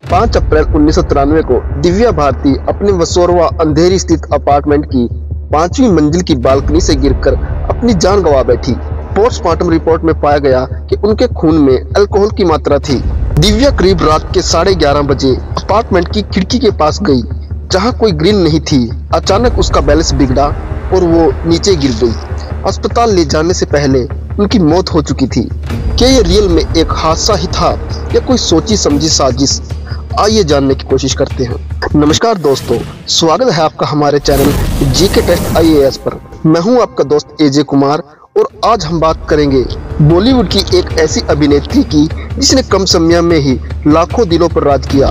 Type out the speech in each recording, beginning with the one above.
5 अप्रैल 1993 को दिव्या भारती अपने वसोरवा अंधेरी स्थित अपार्टमेंट की 5वीं मंजिल की बालकनी से गिरकर अपनी जान गंवा बैठी। पोस्टमार्टम रिपोर्ट में पाया गया कि उनके खून में अल्कोहल की मात्रा थी। दिव्या करीब रात के 11:30 बजे अपार्टमेंट की खिड़की के पास गई, जहां कोई ग्रिल नहीं थी। अचानक उसका बैलेंस बिगड़ा और वो नीचे गिर गई। अस्पताल ले जाने से पहले उनकी मौत हो चुकी थी। क्या ये रियल में एक हादसा ही था या कोई सोची समझी साजिश? आइए जानने की कोशिश करते हैं। नमस्कार दोस्तों, स्वागत है आपका हमारे चैनल जीके टेस्ट IAS पर। मैं हूं आपका दोस्त AJ कुमार और आज हम बात करेंगे बॉलीवुड की एक ऐसी अभिनेत्री की जिसने कम समय में ही लाखों दिलों पर राज किया।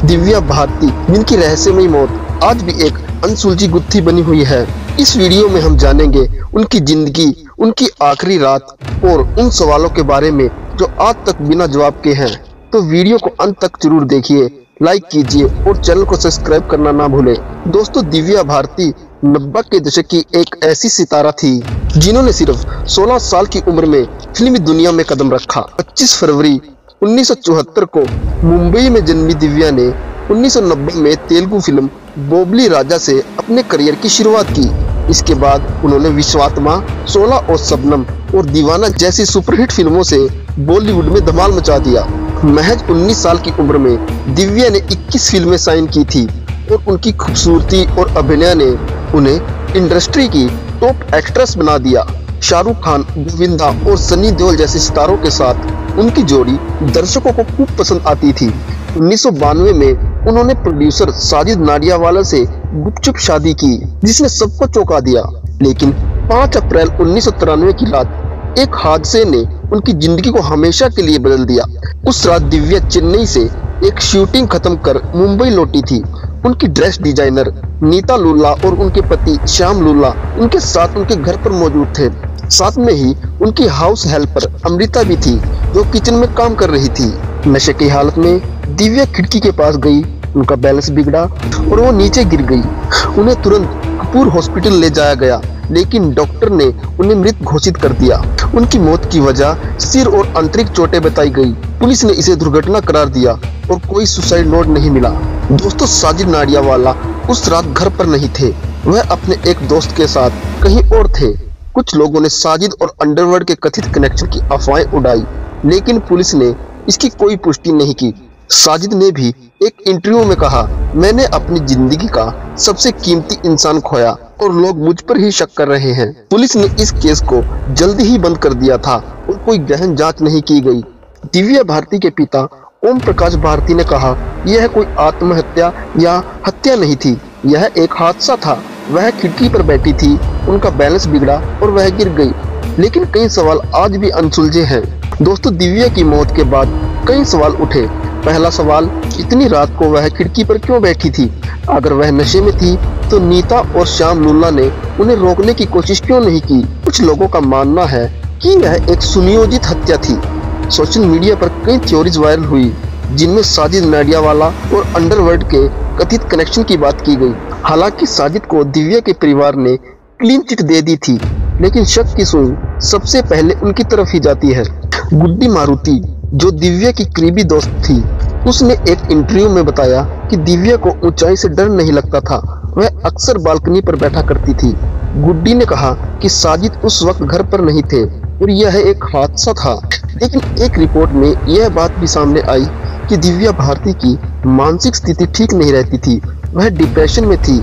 दिव्या भारती, जिनकी रहस्यमयी मौत आज भी एक अनसुलझी गुत्थी बनी हुई है। इस वीडियो में हम जानेंगे उनकी जिंदगी, उनकी आखिरी रात और उन सवालों के बारे में जो आज तक बिना जवाब के हैं। तो वीडियो को अंत तक जरूर देखिए, लाइक कीजिए और चैनल को सब्सक्राइब करना ना भूलें। दोस्तों, दिव्या भारती 90 के दशक की एक ऐसी सितारा थी जिन्होंने सिर्फ 16 साल की उम्र में फिल्मी दुनिया में कदम रखा। 25 फरवरी 1974 को मुंबई में जन्मी दिव्या ने 1990 में तेलुगु फिल्म बोबली राजा से अपने करियर की शुरुआत की। इसके बाद उन्होंने विश्वात्मा, 16 और शबनम और दीवाना जैसी सुपरहिट फिल्मों से बॉलीवुड में धमाल मचा दिया। महज 19 साल की उम्र में दिव्या ने 21 फिल्में साइन की थी और उनकी खूबसूरती और अभिनय ने उन्हें इंडस्ट्री की टॉप एक्ट्रेस बना दिया। शाहरुख खान, गोविंदा और सनी देओल जैसे सितारों के साथ उनकी जोड़ी दर्शकों को खूब पसंद आती थी। 1992 में उन्होंने प्रोड्यूसर साजिद नाडियावाला से गुपचुप शादी की, जिसने सबको चौंका दिया। लेकिन 5 अप्रैल 1993 की रात एक हादसे ने उनकी जिंदगी को हमेशा के लिए बदल दिया। उस रात दिव्या चेन्नई से एक शूटिंग खत्म कर मुंबई लौटी थी। उनकी ड्रेस डिजाइनर नीता लुल्ला और उनके पति श्याम लुल्ला उनके साथ उनके घर पर मौजूद थे। साथ में ही उनकी हाउस हेल्पर अमृता भी थी, जो किचन में काम कर रही थी। नशे की हालत में दिव्या खिड़की के पास गई, उनका बैलेंस बिगड़ा और वो नीचे गिर गई। उन्हें तुरंत कपूर हॉस्पिटल ले जाया गया, लेकिन डॉक्टर ने उन्हें मृत घोषित कर दिया। उनकी मौत की वजह सिर और आंतरिक चोटें बताई गई। पुलिस ने इसे दुर्घटना करार दिया और कोई सुसाइड नोट नहीं मिला। दोस्तों, साजिद नाडियावाला उस रात घर पर नहीं थे, वह अपने एक दोस्त के साथ कहीं और थे। कुछ लोगों ने साजिद और अंडरवर्ल्ड के कथित कनेक्शन की अफवाहें उड़ाई, लेकिन पुलिस ने इसकी कोई पुष्टि नहीं की। साजिद ने भी एक इंटरव्यू में कहा, मैंने अपनी जिंदगी का सबसे कीमती इंसान खोया और लोग मुझ पर ही शक कर रहे हैं। पुलिस ने इस केस को जल्दी ही बंद कर दिया था और कोई गहन जांच नहीं की गई। दिव्या भारती के पिता ओम प्रकाश भारती ने कहा, यह कोई आत्महत्या या हत्या नहीं थी, यह एक हादसा था। वह खिड़की पर बैठी थी, उनका बैलेंस बिगड़ा और वह गिर गई। लेकिन कई सवाल आज भी अनसुलझे हैं। दोस्तों, दिव्या की मौत के बाद कई सवाल उठे। पहला सवाल, इतनी रात को वह खिड़की पर क्यों बैठी थी? अगर वह नशे में थी तो नीता और श्याम लुल्ला ने उन्हें रोकने की कोशिश क्यों नहीं की? कुछ लोगों का मानना है कि यह एक सुनियोजित हत्या थी। सोशल मीडिया पर कई थ्योरीज वायरल हुई, जिनमें साजिद नाडियावाला और अंडरवर्ल्ड के कथित कनेक्शन की बात की गई। हालांकि साजिद को दिव्या के परिवार ने क्लीन चिट दे दी थी, लेकिन शक की सुई सबसे पहले उनकी तरफ ही जाती है। गुड्डी मारुति, जो दिव्या की करीबी दोस्त थी, उसने एक इंटरव्यू में बताया कि दिव्या को ऊंचाई से डर नहीं लगता था, वह अक्सर बालकनी पर बैठा करती थी। गुड्डी ने कहा कि साजिद उस वक्त घर पर नहीं थे और यह एक हादसा था। लेकिन एक रिपोर्ट में यह बात भी सामने आई कि दिव्या भारती की मानसिक स्थिति ठीक नहीं रहती थी, वह डिप्रेशन में थी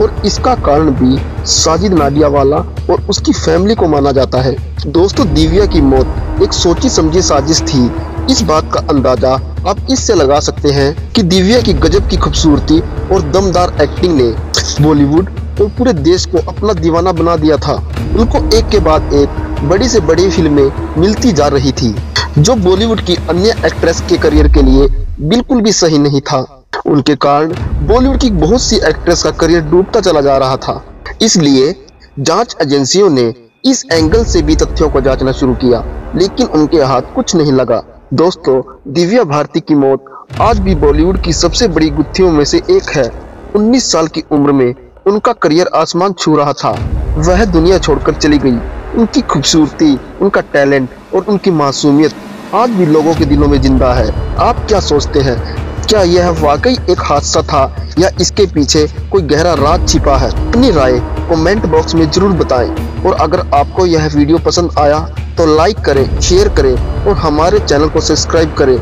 और इसका कारण भी साजिद नाडियावाला और उसकी फैमिली को माना जाता है। दोस्तों, दिव्या की मौत एक सोची समझी साजिश थी। इस बात का अंदाजा आप इससे लगा सकते हैं कि दिव्या की गजब की खूबसूरती और दमदार एक्टिंग ने बॉलीवुड और पूरे देश को अपना दीवाना बना दिया था। उनको एक के बाद एक बड़ी से बड़ी फिल्में मिलती जा रही थी, जो बॉलीवुड की अन्य एक्ट्रेस के करियर के लिए बिल्कुल भी सही नहीं था। उनके कारण बॉलीवुड की बहुत सी एक्ट्रेस का करियर डूबता चला जा रहा था। इसलिए जांच एजेंसियों ने इस एंगल से भी तथ्यों को जांचना शुरू किया, लेकिन उनके हाथ कुछ नहीं लगा। दोस्तों, दिव्या भारती की मौत आज भी बॉलीवुड की सबसे बड़ी गुत्थियों में से एक है। 19 साल की उम्र में उनका करियर आसमान छू रहा था, वह दुनिया छोड़कर चली गई। उनकी खूबसूरती, उनका टैलेंट और उनकी मासूमियत आज भी लोगों के दिलों में जिंदा है। आप क्या सोचते हैं? क्या यह वाकई एक हादसा था या इसके पीछे कोई गहरा राज छिपा है? अपनी राय कमेंट बॉक्स में जरूर बताएं और अगर आपको यह वीडियो पसंद आया तो लाइक करें, शेयर करें और हमारे चैनल को सब्सक्राइब करें।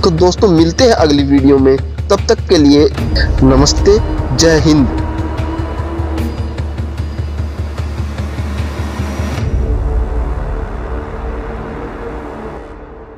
तो दोस्तों मिलते हैं अगली वीडियो में, तब तक के लिए नमस्ते, जय हिंद।